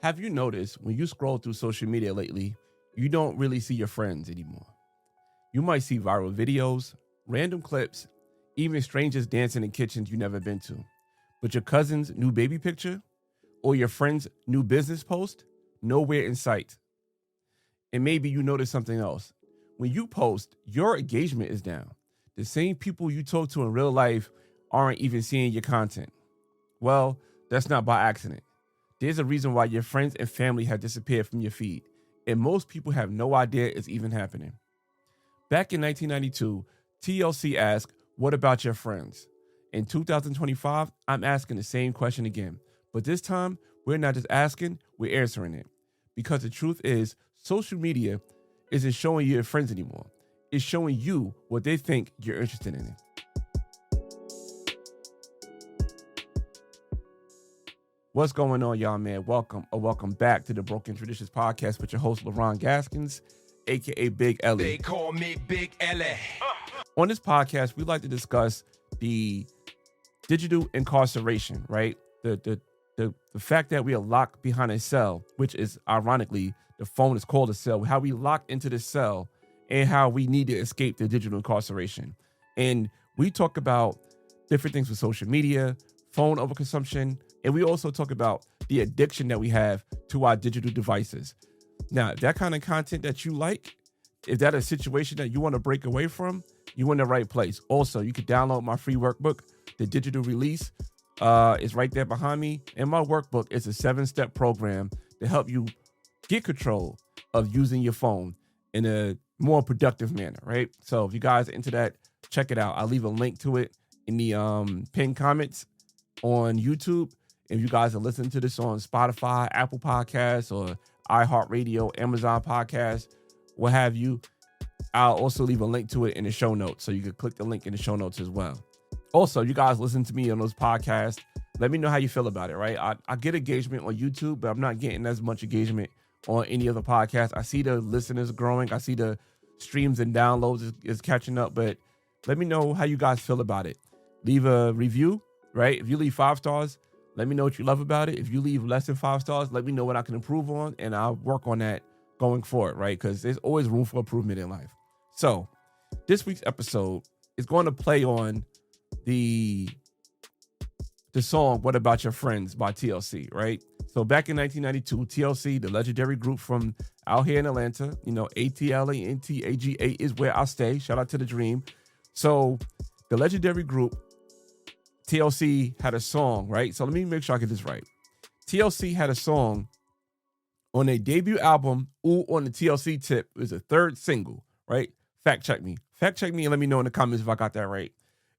Have you noticed when you scroll through social media lately, you don't really see your friends anymore? You might see viral videos, random clips, even strangers dancing in kitchens you never been to. But your cousin's new baby picture or your friend's new business post, nowhere in sight. And maybe you notice something else. When you post, your engagement is down. The same people you talk to in real life aren't even seeing your content. Well, that's not by accident. There's a reason why your friends and family have disappeared from your feed, and most people have no idea it's even happening. Back in 1992, TLC asked, "What about your friends?" In 2025, I'm asking the same question again, but this time, we're not just asking, we're answering it. Because the truth is, social media isn't showing you your friends anymore. It's showing you what they think you're interested in. What's going on, y'all, man? Welcome back to the Broken Traditions Podcast with your host, Leron Gaskins, aka Big Ellie. They call me Big Ellie. On this podcast, we like to discuss the digital incarceration, right? The fact that we are locked behind a cell, which is ironically, the phone is called a cell, how we lock into this cell and how we need to escape the digital incarceration. And we talk about different things with social media, phone overconsumption, and we also talk about the addiction that we have to our digital devices. Now, if that kind of content that you like, if that is a situation that you want to break away from, you're in the right place. Also, you can download my free workbook, The Digital Release. It's right there behind me. And my workbook is a 7-step program to help you get control of using your phone in a more productive manner, right? So if you guys are into that, check it out. I'll leave a link to it in the pinned comments on YouTube. If you guys are listening to this on Spotify, Apple Podcasts, or iHeartRadio, Amazon Podcasts, what have you, I'll also leave a link to it in the show notes. So you can click the link in the show notes as well. Also, you guys listen to me on those podcasts. Let me know how you feel about it, right? I get engagement on YouTube, but I'm not getting as much engagement on any other podcast. I see the listeners growing. I see the streams and downloads is catching up, but let me know how you guys feel about it. Leave a review, right? If you leave 5 stars, let me know what you love about it. If you leave less than 5 stars, let me know what I can improve on, and I'll work on that going forward, right? Because there's always room for improvement in life. So this week's episode is going to play on the song "What About Your Friends" by TLC, right? So back in 1992, TLC, the legendary group from out here in Atlanta, ATLANTAGA is where I stay. Shout out to the dream. So the legendary group TLC had a song, right? So let me make sure I get this right. TLC had a song on their debut album, Ooh on the TLC Tip. It was the 3rd single, right? Fact check me and let me know in the comments if I got that right.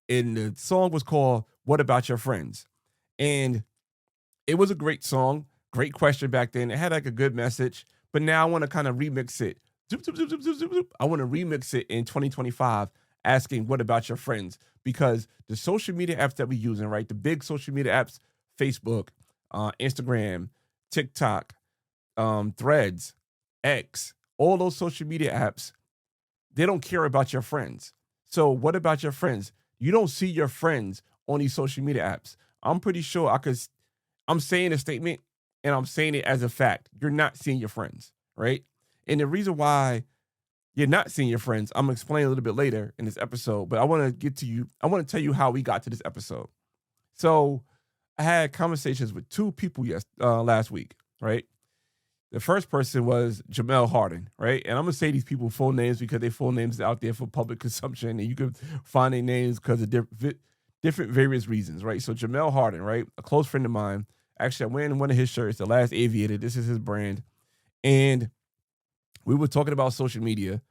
And the song was called "What About Your Friends?" And it was a great song, great question back then. It had like a good message, but now I want to kind of remix it. I want to remix it in 2025, asking, "What about your friends?" Because the social media apps that we're using, right? The big social media apps, Facebook, Instagram, TikTok, Threads, X, all those social media apps, they don't care about your friends. So what about your friends? You don't see your friends on these social media apps. I'm pretty sure I'm saying a statement and I'm saying it as a fact. You're not seeing your friends, right? And the reason why you're not seeing your friends, I'm going to explain a little bit later in this episode, but I want to tell you how we got to this episode. So I had conversations with 2 people last week, right? The first person was Jamel Harden, right? And I'm going to say these people full names because their full names are out there for public consumption, and you can find their names because of different various reasons, right? So Jamel Harden, right? A close friend of mine. Actually, I'm wearing one of his shirts, The Last Aviator. This is his brand. And we were talking about social media,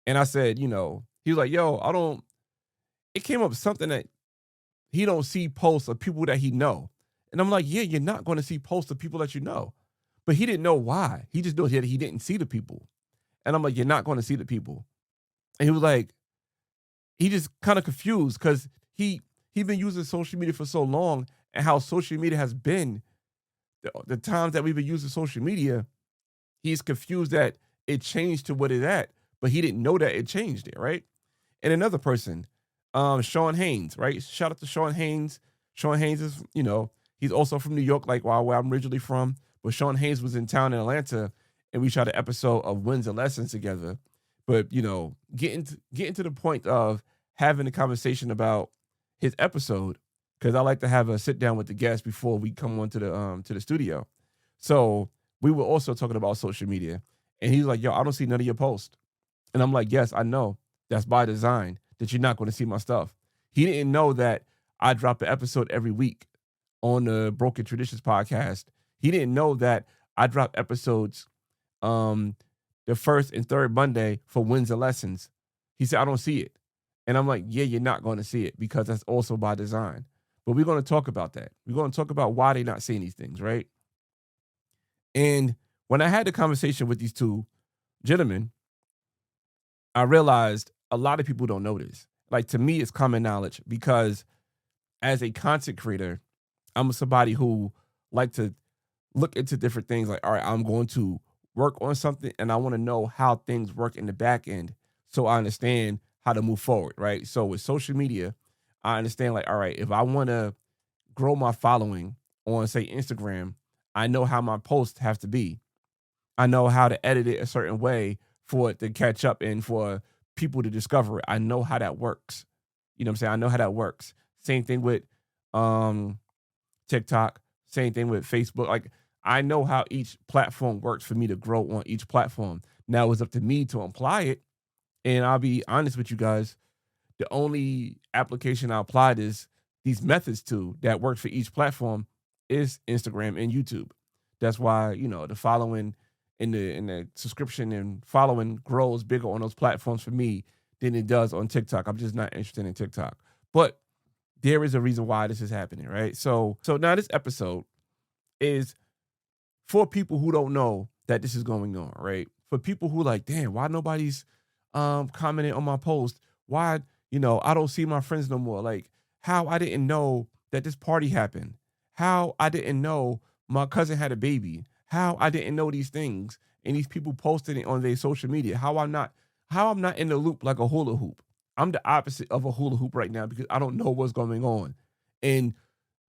and I said, he was like, it came up something that he don't see posts of people that he know. And I'm like, yeah, you're not going to see posts of people that you know. But he didn't know why. He just knew that he didn't see the people. And I'm like, you're not going to see the people. And he was like, he just kind of confused because he been using social media for so long, and how social media has been, the times that we've been using social media, he's confused that it changed to what it's at, but he didn't know that it changed it, right? And another person, Sean Haynes, right? Shout out to Sean Haynes. Sean Haynes is, he's also from New York, like where I'm originally from, But Sean Hayes was in town in Atlanta, and we shot an episode of Wins and Lessons together. But getting to the point of having a conversation about his episode, because I like to have a sit down with the guest before we come on to the studio. So we were also talking about social media, and he's like, "Yo, I don't see none of your posts," and I'm like, "Yes, I know. That's by design. That you're not going to see my stuff." He didn't know that I drop an episode every week on the Broken Traditions podcast. He didn't know that I drop episodes the first and third Monday for Wins and Lessons. He said, "I don't see it." And I'm like, "Yeah, you're not going to see it because that's also by design." But we're going to talk about that. We're going to talk about why they're not seeing these things, right? And when I had the conversation with these two gentlemen, I realized a lot of people don't know this. Like, to me, it's common knowledge because as a content creator, I'm somebody who like to look into different things. Like, all right, I'm going to work on something and I want to know how things work in the back end so I understand how to move forward, right? So with social media, I understand, like, all right, if I want to grow my following on, say, Instagram, I know how my posts have to be. I know how to edit it a certain way for it to catch up and for people to discover it. I know how that works. You know what I'm saying? I know how that works. Same thing with TikTok, same thing with Facebook. Like, I know how each platform works for me to grow on each platform. Now it's up to me to apply it. And I'll be honest with you guys, the only application I applied is these methods to that works for each platform is Instagram and YouTube. That's why, the following and the subscription and following grows bigger on those platforms for me than it does on TikTok. I'm just not interested in TikTok. But there is a reason why this is happening, right? So now this episode is for people who don't know that this is going on, right? For people who like, damn, why nobody's commenting on my post? Why, I don't see my friends no more. Like, how I didn't know that this party happened. How I didn't know my cousin had a baby. How I didn't know these things. And these people posted it on their social media. How I'm not in the loop like a hula hoop. I'm the opposite of a hula hoop right now because I don't know what's going on. And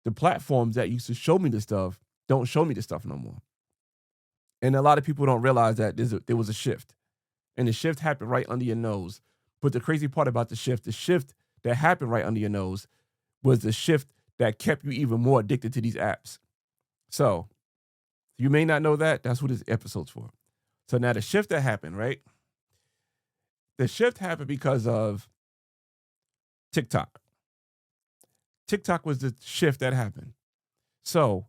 the platforms that used to show me this stuff don't show me this stuff no more. And a lot of people don't realize that there was a shift. And the shift happened right under your nose. But the crazy part about the shift that happened right under your nose was the shift that kept you even more addicted to these apps. So you may not know that. That's what this episode's for. So now the shift that happened, right? The shift happened because of TikTok. TikTok was the shift that happened. So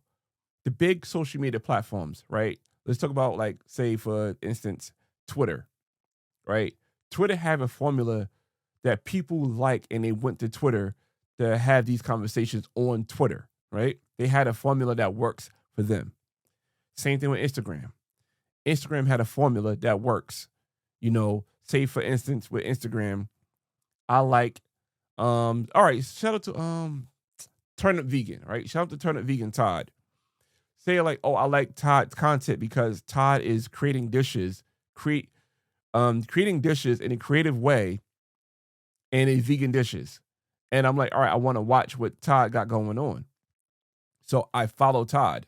the big social media platforms, right? Let's talk about, like, say, for instance, Twitter, right? Twitter have a formula that people like, and they went to Twitter to have these conversations on Twitter, right? They had a formula that works for them. Same thing with Instagram. Instagram had a formula that works. Say, for instance, with Instagram, I like, all right, shout out to Turnip Vegan, right? Shout out to Turnip Vegan Todd. Say, like, oh, I like Todd's content because Todd is creating dishes in a creative way and a vegan dishes. And I'm like, all right, I want to watch what Todd got going on. So I follow Todd.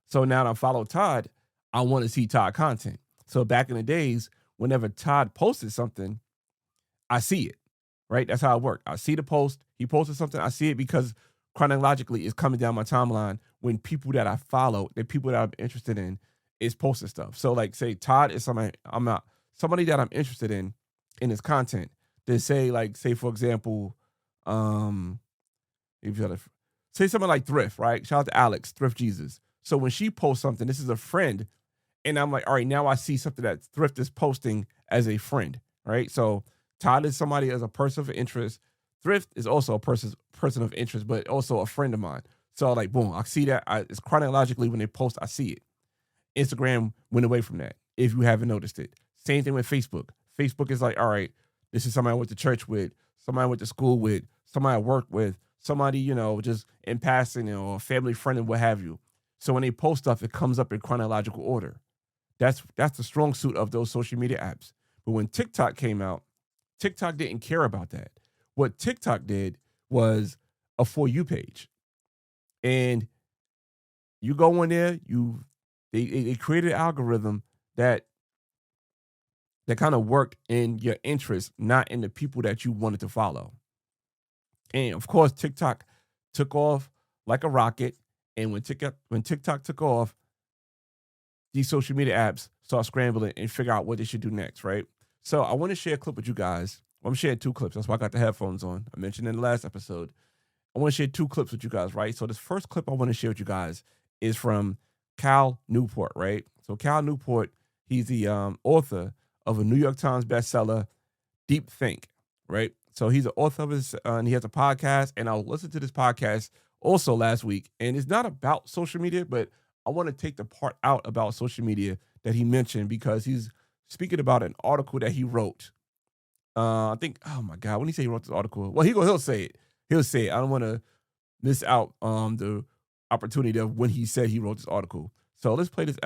So now that I follow Todd, I want to see Todd content. So back in the days, whenever Todd posted something, I see it, right? That's how it worked. I see the post. He posted something. I see it because chronologically it's coming down my timeline when people that I follow, the people that I'm interested in, is posting stuff. So, like, say Todd is somebody that I'm interested in his content. Then say, for example, if you say someone like Thrift, right? Shout out to Alex, Thrift Jesus. So when she posts something, this is a friend, and I'm like, all right, now I see something that Thrift is posting as a friend, right? So Todd is somebody as a person of interest. Thrift is also a person of interest, but also a friend of mine. So, like, boom, I see that. It's chronologically when they post, I see it. Instagram went away from that, if you haven't noticed it. Same thing with Facebook. Facebook is like, all right, this is somebody I went to church with, somebody I went to school with, somebody I worked with, somebody, just in passing, a family friend and what have you. So when they post stuff, it comes up in chronological order. That's the strong suit of those social media apps. But when TikTok came out, TikTok didn't care about that. What TikTok did was a For You page. And you go in there, you They created an algorithm that kind of worked in your interest, not in the people that you wanted to follow. And of course, TikTok took off like a rocket. And when TikTok took off, these social media apps start scrambling and figure out what they should do next, right? So I want to share a clip with you guys. I'm going to share 2 clips. That's why I got the headphones on. I mentioned in the last episode. I want to share 2 clips with you guys, right? So this first clip I want to share with you guys is from Cal Newport, right? So Cal Newport, he's the author of a New York Times bestseller, Deep Think, right? So he's the author of his, and he has a podcast, and I listened to this podcast also last week, and it's not about social media, but I want to take the part out about social media that he mentioned because he's speaking about an article that he wrote. I think, oh my God, when he say he wrote this article, well, he'll say it. He'll say it. I don't want to miss out the opportunity of when he said he wrote this article. So let's play this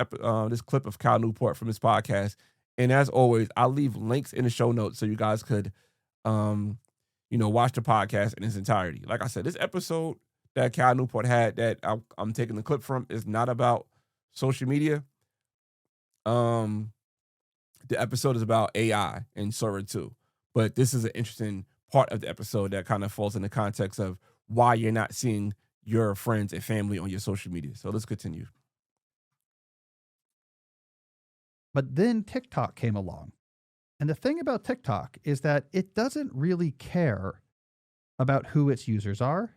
clip of Cal Newport from his podcast. And as always, I'll leave links in the show notes so you guys could, watch the podcast in its entirety. Like I said, this episode that Cal Newport had that I'm taking the clip from is not about social media. The episode is about AI and Sora 2. But this is an interesting part of the episode that kind of falls in the context of why you're not seeing your friends and family on your social media. So let's continue. But then TikTok came along. And the thing about TikTok is that it doesn't really care about who its users are.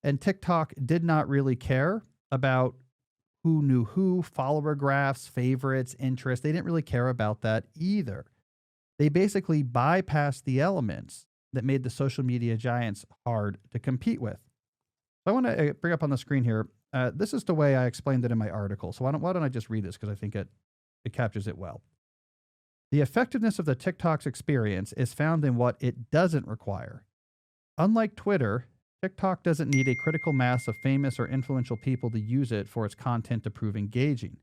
And TikTok did not really care about who knew who, follower graphs, favorites, interests. They didn't really care about that either. They basically bypassed the elements that made the social media giants hard to compete with. So I want to bring up on the screen here. This is the way I explained it in my article. So why don't I just read this because I think it captures it well. The effectiveness of the TikTok's experience is found in what it doesn't require. Unlike Twitter, TikTok doesn't need a critical mass of famous or influential people to use it for its content to prove engaging.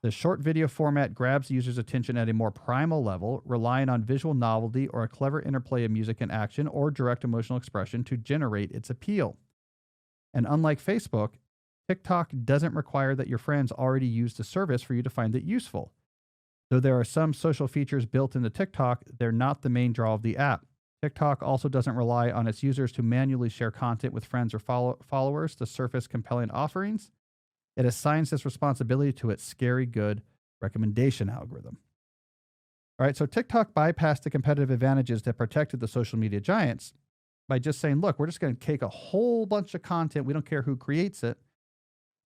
The short video format grabs users' attention at a more primal level, relying on visual novelty or a clever interplay of music and action or direct emotional expression to generate its appeal. And unlike Facebook, TikTok doesn't require that your friends already use the service for you to find it useful. Though there are some social features built into TikTok, they're not the main draw of the app. TikTok also doesn't rely on its users to manually share content with friends or followers to surface compelling offerings. It assigns this responsibility to its scary good recommendation algorithm. All right, so TikTok bypassed the competitive advantages that protected the social media giants by just saying, look, we're just going to take a whole bunch of content. We don't care who creates it.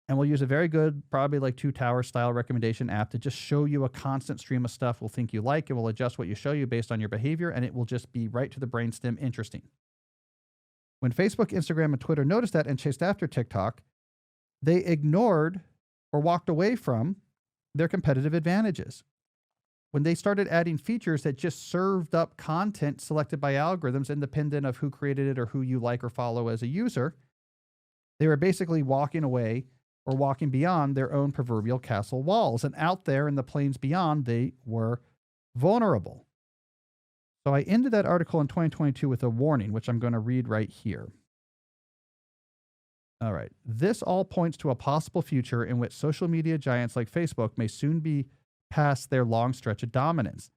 And we'll use a very good, probably like 2 tower style recommendation app to just show you a constant stream of stuff we'll think you like, and we'll adjust what you show you based on your behavior, and it will just be right to the brainstem interesting. When Facebook, Instagram, and Twitter noticed that and chased after TikTok, they ignored or walked away from their competitive advantages. When they started adding features that just served up content selected by algorithms independent of who created it or who you like or follow as a user, they were basically walking away or walking beyond their own proverbial castle walls. And out there in the plains beyond, they were vulnerable. So I ended that article in 2022 with a warning, which I'm going to read right here. All right. This all points to a possible future in which social media giants like Facebook may soon be past their long stretch of dominance.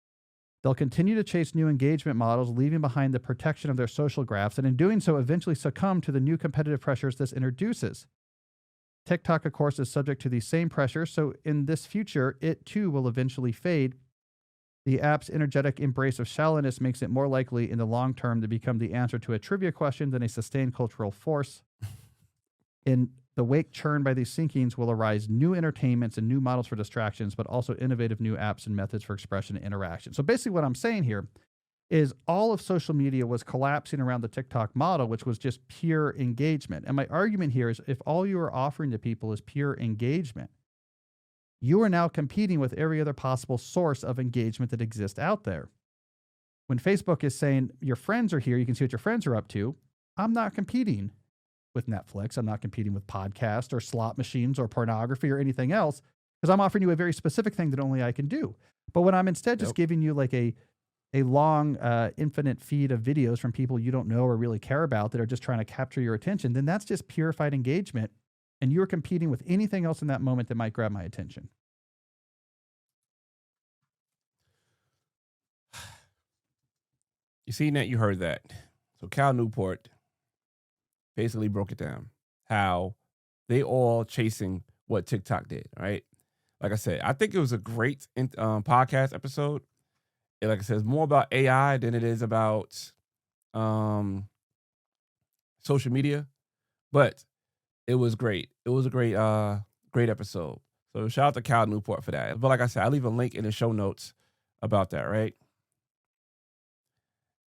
They'll continue to chase new engagement models, leaving behind the protection of their social graphs, and in doing so, eventually succumb to the new competitive pressures this introduces. TikTok, of course, is subject to these same pressures, so in this future, it too will eventually fade. The app's energetic embrace of shallowness makes it more likely in the long term to become the answer to a trivia question than a sustained cultural force. In the wake churned by these sinkings will arise new entertainments and new models for distractions, but also innovative new apps and methods for expression and interaction. So basically what I'm saying here is all of social media was collapsing around the TikTok model, which was just pure engagement. And my argument here is if all you are offering to people is pure engagement, you are now competing with every other possible source of engagement that exists out there. When Facebook is saying your friends are here, you can see what your friends are up to, I'm not competing with Netflix. I'm not competing with podcasts or slot machines or pornography or anything else because I'm offering you a very specific thing that only I can do. But when I'm instead just giving you like a long, infinite feed of videos from people you don't know or really care about that are just trying to capture your attention, then that's just purified engagement. And you're competing with anything else in that moment that might grab my attention. you seen that, you heard that. So Cal Newport basically broke it down how they all chasing what TikTok did, right? Like I said, I think it was a great podcast episode. Like I said, it's more about AI than it is about social media, but it was great. It was a great episode. So shout out to Cal Newport for that. But like I said, I'll leave a link in the show notes about that, right?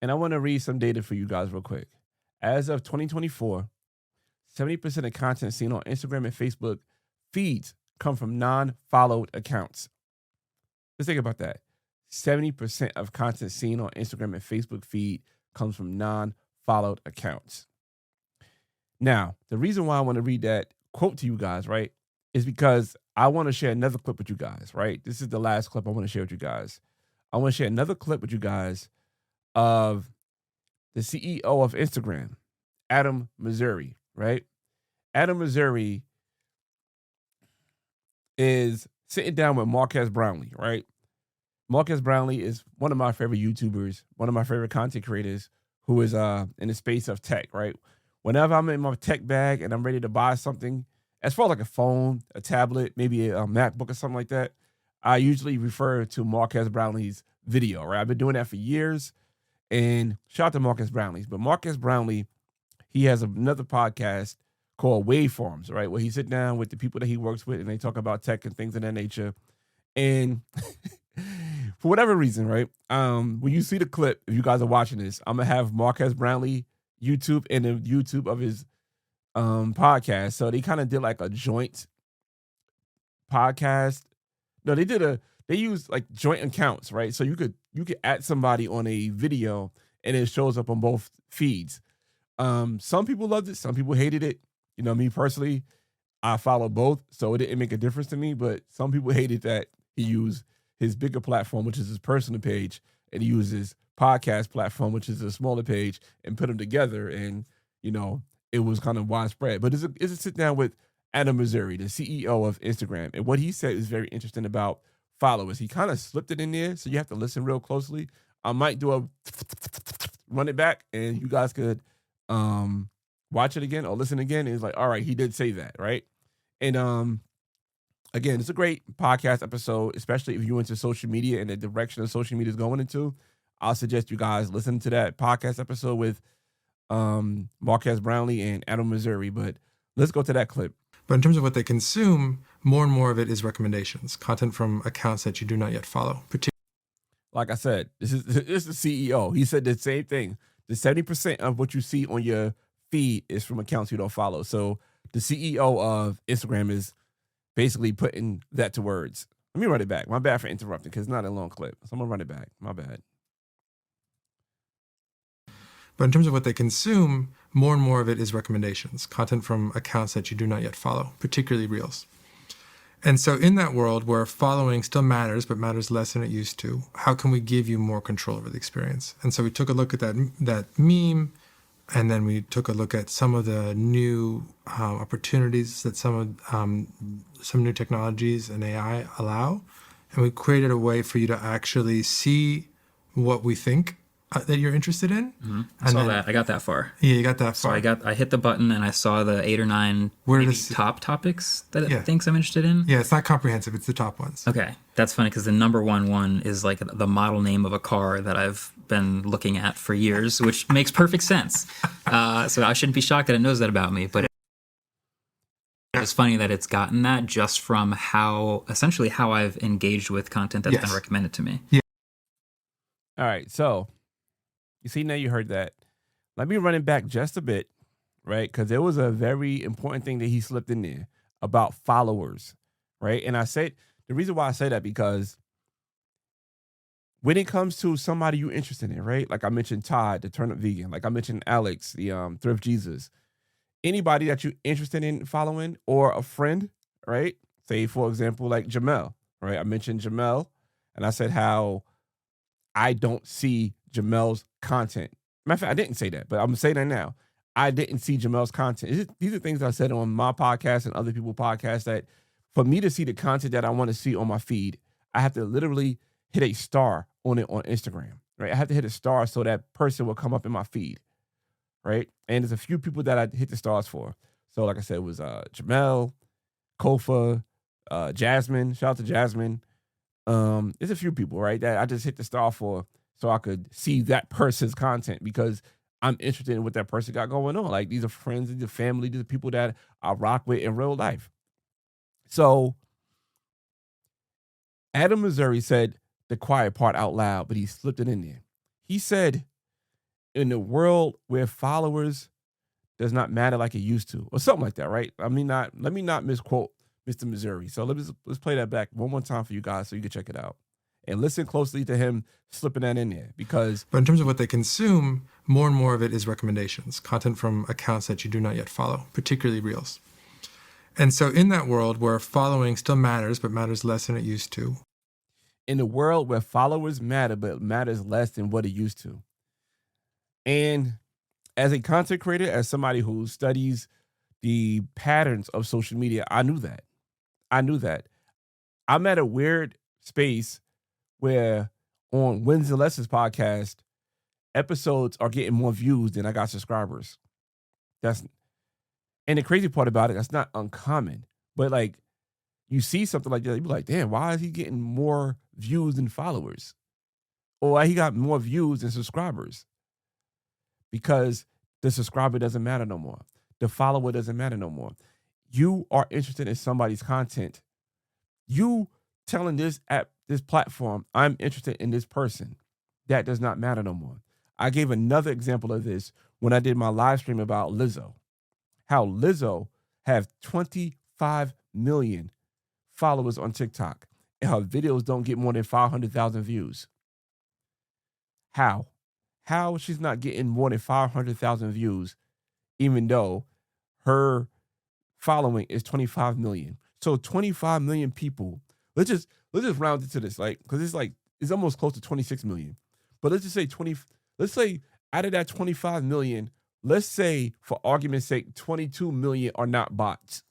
And I want to read some data for you guys real quick. As of 2024, 70% of content seen on Instagram and Facebook feeds come from non-followed accounts. Just think about that. 70% of content seen on Instagram and Facebook feed comes from non-followed accounts. Now, the reason why I want to read that quote to you guys, right, is because I want to share another clip with you guys, right? This is the last clip I want to share with you guys. I want to share another clip with you guys of the CEO of Instagram, Adam Mosseri, right? Adam Mosseri is sitting down with Marques Brownlee, right? Marques Brownlee is one of my favorite YouTubers, one of my favorite content creators who is in the space of tech, right? Whenever I'm in my tech bag and I'm ready to buy something, as far as like a phone, a tablet, maybe a MacBook or something like that, I usually refer to Marques Brownlee's video, right? I've been doing that for years. And shout out to Marques Brownlee. But Marques Brownlee, he has another podcast called Waveforms, right? Where he sit down with the people that he works with and they talk about tech and things of that nature. And for whatever reason, right? When you see the clip, if you guys are watching this, I'm gonna have Marques Brownlee YouTube and the YouTube of his podcast. So they kind of did like a joint podcast. No, they used like joint accounts, right? So you could add somebody on a video and it shows up on both feeds. Some people loved it, some people hated it. You know, me personally, I follow both, so it didn't make a difference to me. But some people hated that he used his bigger platform, which is his personal page, and he used his podcast platform, which is a smaller page, and put them together. And, you know, it was kind of widespread. But it's a sit down with Adam Mosseri, the CEO of Instagram. And what he said is very interesting about followers. He kind of slipped it in there, so you have to listen real closely. I might do a run it back, and you guys could watch it again or listen again. And it's like, all right, he did say that, right? And again, it's a great podcast episode, especially if you're into social media and the direction of social media is going into. I'll suggest you guys listen to that podcast episode with Marques Brownlee and Adam Mosseri. But let's go to that clip. But in terms of what they consume, more and more of it is recommendations, content from accounts that you do not yet follow. Like I said, this is the CEO. He said the same thing. The 70% of what you see on your feed is from accounts you don't follow. So the CEO of Instagram is basically putting that to words. Let me run it back. My bad for interrupting because it's not a long clip. So I'm going to run it back. My bad. But in terms of what they consume, more and more of it is recommendations, content from accounts that you do not yet follow, particularly Reels. And so in that world where following still matters, but matters less than it used to, how can we give you more control over the experience? And so we took a look at that meme, and then we took a look at some of the new opportunities that some new technologies and AI allow. And we created a way for you to actually see what we think that you're interested in. Mm-hmm. I saw that. I got that far. Yeah, you got that far. So I hit the button and I saw the 8 or 9 top topics that it thinks I'm interested in. Yeah, it's not comprehensive. It's the top ones. Okay. That's funny because the number one is like the model name of a car that I've been looking at for years, which makes perfect sense. So I shouldn't be shocked that it knows that about me, but it's funny that it's gotten that just from essentially how I've engaged with content that's been recommended to me. Yeah. All right. So you see, now you heard that. Let me run it back just a bit, right? Because there was a very important thing that he slipped in there about followers, right? And I said, the reason why I say that because when it comes to somebody you're interested in, right? Like I mentioned Todd, the Turnip Vegan. Like I mentioned Alex, the Thrift Jesus. Anybody that you're interested in following or a friend, right? Say, for example, like Jamel, right? I mentioned Jamel, and I said how I don't see Jamel's content. Matter of fact, I didn't say that, but I'm saying that now. I didn't see Jamel's content. These are things I said on my podcast and other people's podcasts that for me to see the content that I want to see on my feed, I have to literally hit a star on it on Instagram, right? I have to hit a star so that person will come up in my feed, right? And there's a few people that I hit the stars for. So like I said, it was Jamel, Kofa, Jasmine. Shout out to Jasmine. There's a few people, right, that I just hit the star for so I could see that person's content because I'm interested in what that person got going on. Like these are friends, these are family, these are people that I rock with in real life. So Adam Missouri said the quiet part out loud, but he slipped it in there. He said, in the world where followers does not matter like it used to, or something like that, right? Let me not misquote Mr. Missouri. So let's play that back one more time for you guys so you can check it out. And listen closely to him slipping that in there because... But in terms of what they consume, more and more of it is recommendations, content from accounts that you do not yet follow, particularly Reels. And so in that world where following still matters, but matters less than it used to. In the world where followers matter, but matters less than what it used to. And as a content creator, as somebody who studies the patterns of social media, I knew that. I'm at a weird space where on Wins and Lessons podcast, episodes are getting more views than I got subscribers. And the crazy part about it, that's not uncommon. But like, you see something like that, you be like, damn, why is he getting more views than followers? Or he got more views than subscribers? Because the subscriber doesn't matter no more. The follower doesn't matter no more. You are interested in somebody's content. You telling this app, this platform, I'm interested in this person. That does not matter no more. I gave another example of this when I did my live stream about Lizzo. How Lizzo have 25 million followers on TikTok and her videos don't get more than 500,000 views. How she's not getting more than 500,000 views even though her following is 25 million. So 25 million people. Let's just round it to this, like, because it's almost close to 26 million. But let's just say let's say out of that 25 million, let's say for argument's sake, 22 million are not bots.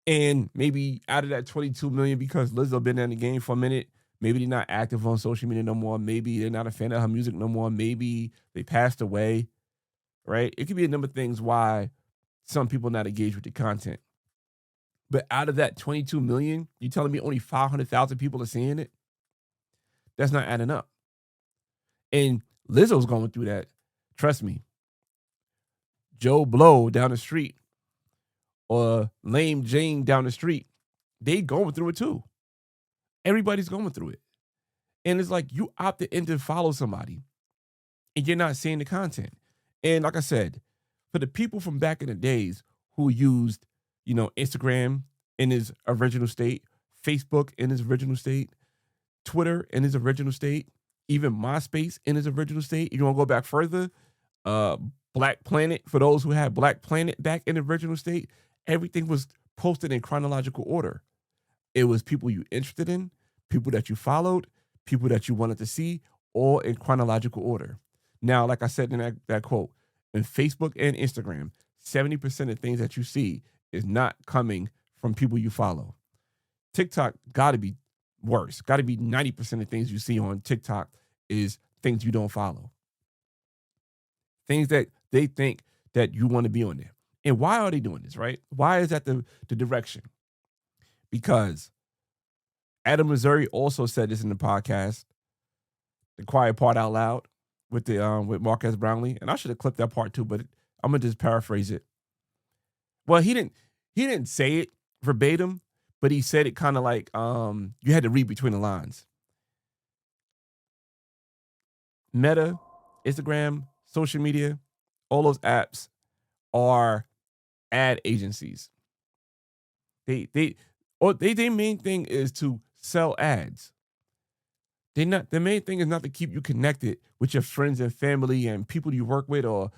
And maybe out of that 22 million, because Lizzo been in the game for a minute, maybe they're not active on social media no more. Maybe they're not a fan of her music no more. Maybe they passed away, right? It could be a number of things why some people not engaged with the content. But out of that 22 million, you telling me only 500,000 people are seeing it? That's not adding up. And Lizzo's going through that. Trust me. Joe Blow down the street or Lame Jane down the street, they going through it too. Everybody's going through it. And it's like you opted in to follow somebody and you're not seeing the content. And like I said, for the people from back in the days who used, Instagram in its original state, Facebook in its original state, Twitter in its original state, even MySpace in its original state. You want to go back further? Black Planet, for those who had Black Planet back in the original state, everything was posted in chronological order. It was people you interested in, people that you followed, people that you wanted to see, all in chronological order. Now, like I said in that quote, in Facebook and Instagram, 70% of things that you see is not coming from people you follow. TikTok got to be worse. Got to be 90% of things you see on TikTok is things you don't follow. Things that they think that you want to be on there. And why are they doing this, right? Why is that the direction? Because Adam Missouri also said this in the podcast, The Quiet Part Out Loud, with Marquez Brownlee. And I should have clipped that part too, but I'm going to just paraphrase it. Well, he didn't say it verbatim, but he said it kind of like you had to read between the lines. Meta, Instagram, social media, all those apps are ad agencies. Their main thing is to sell ads. The main thing is not to keep you connected with your friends and family and people you work with, or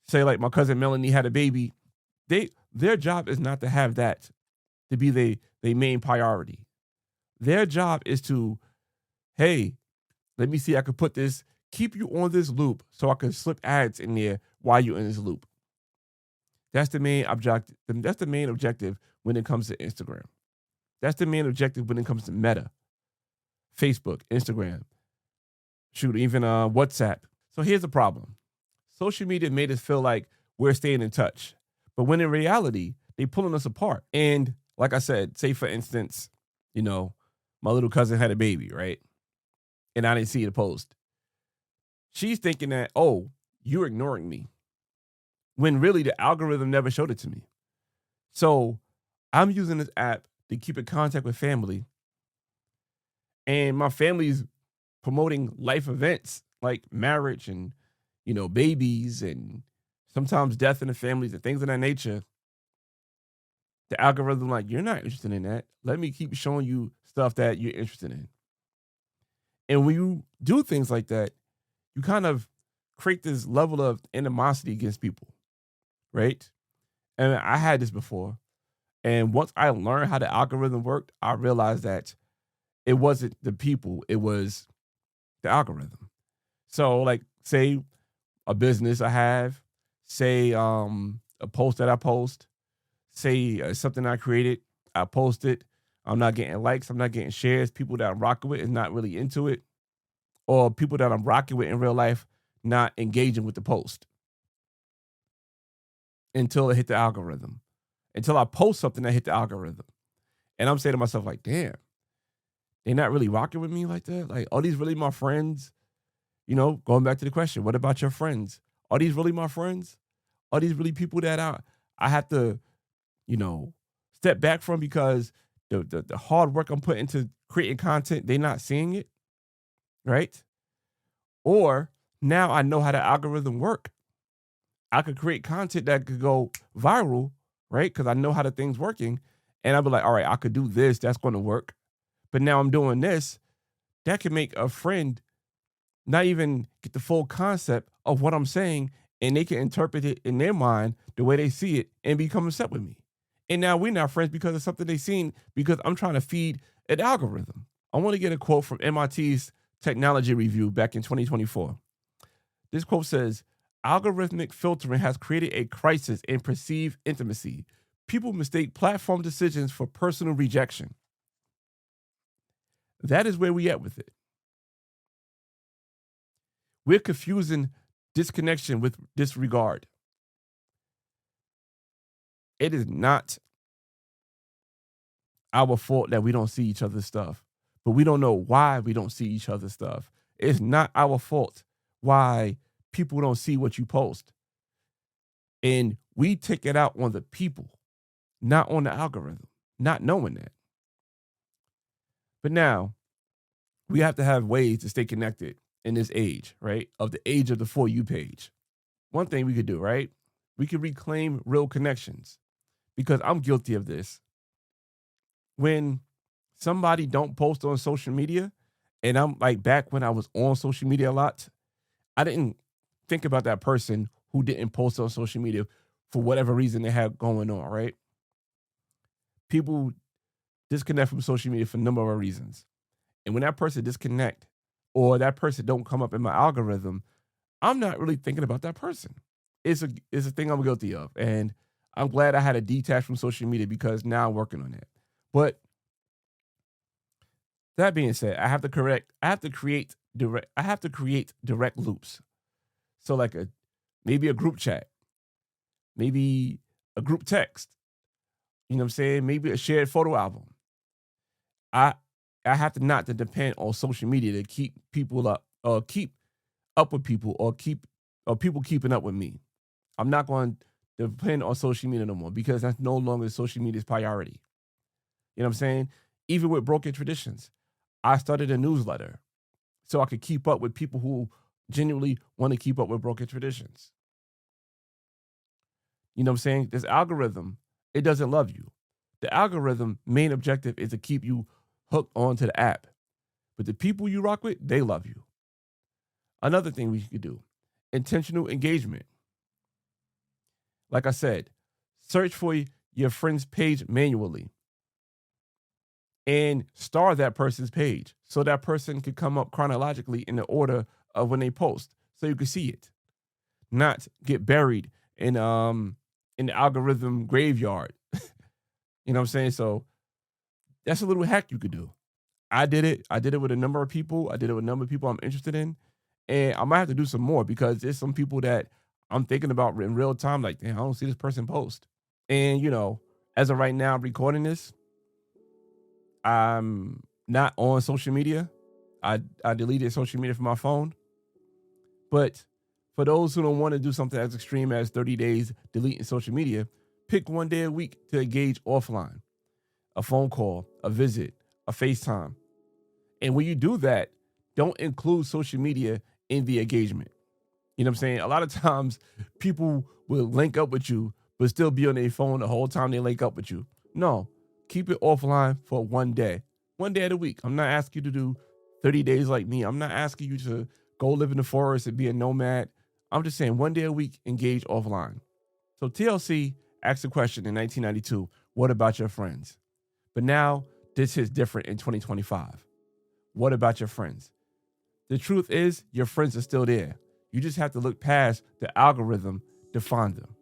say like my cousin Melanie had a baby. Their job is not to have that to be their main priority. Their job is to, hey, let me see, I could put this, keep you on this loop so I can slip ads in there while you're in this loop. That's the main objective. That's the main objective when it comes to Instagram. That's the main objective when it comes to Meta. Facebook, Instagram, shoot, even WhatsApp. So here's the problem. Social media made us feel like we're staying in touch. But when in reality, they pulling us apart. And like I said, say for instance, you know, my little cousin had a baby, right? And I didn't see the post. She's thinking that, oh, you're ignoring me. When really the algorithm never showed it to me. So I'm using this app to keep in contact with family. And my family's promoting life events like marriage and, you know, babies and sometimes death in the families and things of that nature. The algorithm, like, you're not interested in that. Let me keep showing you stuff that you're interested in. And when you do things like that, you kind of create this level of animosity against people, right? And I had this before. And once I learned how the algorithm worked, I realized that it wasn't the people, it was the algorithm. So, like, say a business I have, say a post that I post, say something I created, I post it, I'm not getting likes, I'm not getting shares, people that I'm rocking with is not really into it, or people that I'm rocking with in real life not engaging with the post until it hit the algorithm, until I post something that hit the algorithm. And I'm saying to myself, like, damn, they're not really rocking with me like that? Like, are these really my friends? You know, going back to the question, what about your friends? Are these really my friends? Are these really people that I have to, you know, step back from because the hard work I'm putting into creating content, they're not seeing it, right? Or now I know how the algorithm work. I could create content that could go viral, right? Because I know how the thing's working. And I'll be like, all right, I could do this. That's going to work. But now I'm doing this. That can make a friend not even get the full concept of what I'm saying. And they can interpret it in their mind the way they see it and become upset with me. And now we're not friends because of something they've seen because I'm trying to feed an algorithm. I want to get a quote from MIT's technology review back in 2024. This quote says, algorithmic filtering has created a crisis in perceived intimacy. People mistake platform decisions for personal rejection. That is where we at with it. We're confusing disconnection with disregard. It is not our fault that we don't see each other's stuff, but we don't know why we don't see each other's stuff. It's not our fault why people don't see what you post. And we take it out on the people, not on the algorithm, not knowing that. But now we have to have ways to stay connected in this age, right? Of the age of the For You page. One thing we could do, right? We could reclaim real connections because I'm guilty of this. When somebody don't post on social media, and I'm like back when I was on social media a lot, I didn't think about that person who didn't post on social media for whatever reason they had going on, right? People disconnect from social media for a number of reasons. And when that person disconnect or that person don't come up in my algorithm, I'm not really thinking about that person. It's a thing I'm guilty of. And I'm glad I had to detach from social media because now I'm working on that. But that being said, I have to create direct loops. So like maybe a group chat, maybe a group text, you know what I'm saying? Maybe a shared photo album. I have to not to depend on social media to keep people up or keep up with people or people keeping up with me. I'm not going to depend on social media no more because that's no longer social media's priority. You know what I'm saying? Even with Broken Traditions, I started a newsletter so I could keep up with people who genuinely want to keep up with Broken Traditions. You know what I'm saying? This algorithm, it doesn't love you. The algorithm main objective is to keep you hooked onto the app. But the people you rock with, they love you. Another thing we could do, intentional engagement. Like I said, search for your friend's page manually and star that person's page so that person could come up chronologically in the order of when they post so you can see it. Not get buried in the algorithm graveyard. You know what I'm saying? So that's a little hack you could do. I did it. I did it with a number of people. I did it with a number of people I'm interested in. And I might have to do some more because there's some people that I'm thinking about in real time. Like, damn, I don't see this person post. And, as of right now, I'm recording this. I'm not on social media. I deleted social media from my phone. But for those who don't want to do something as extreme as 30 days deleting social media, pick one day a week to engage offline. A phone call, a visit, a FaceTime. And when you do that, don't include social media in the engagement. You know what I'm saying? A lot of times people will link up with you, but still be on their phone the whole time they link up with you. No, keep it offline for one day of the week. I'm not asking you to do 30 days like me. I'm not asking you to go live in the forest and be a nomad. I'm just saying one day a week, engage offline. So TLC asked a question in 1992, what about your friends? But now this is different in 2025. What about your friends? The truth is your friends are still there. You just have to look past the algorithm to find them.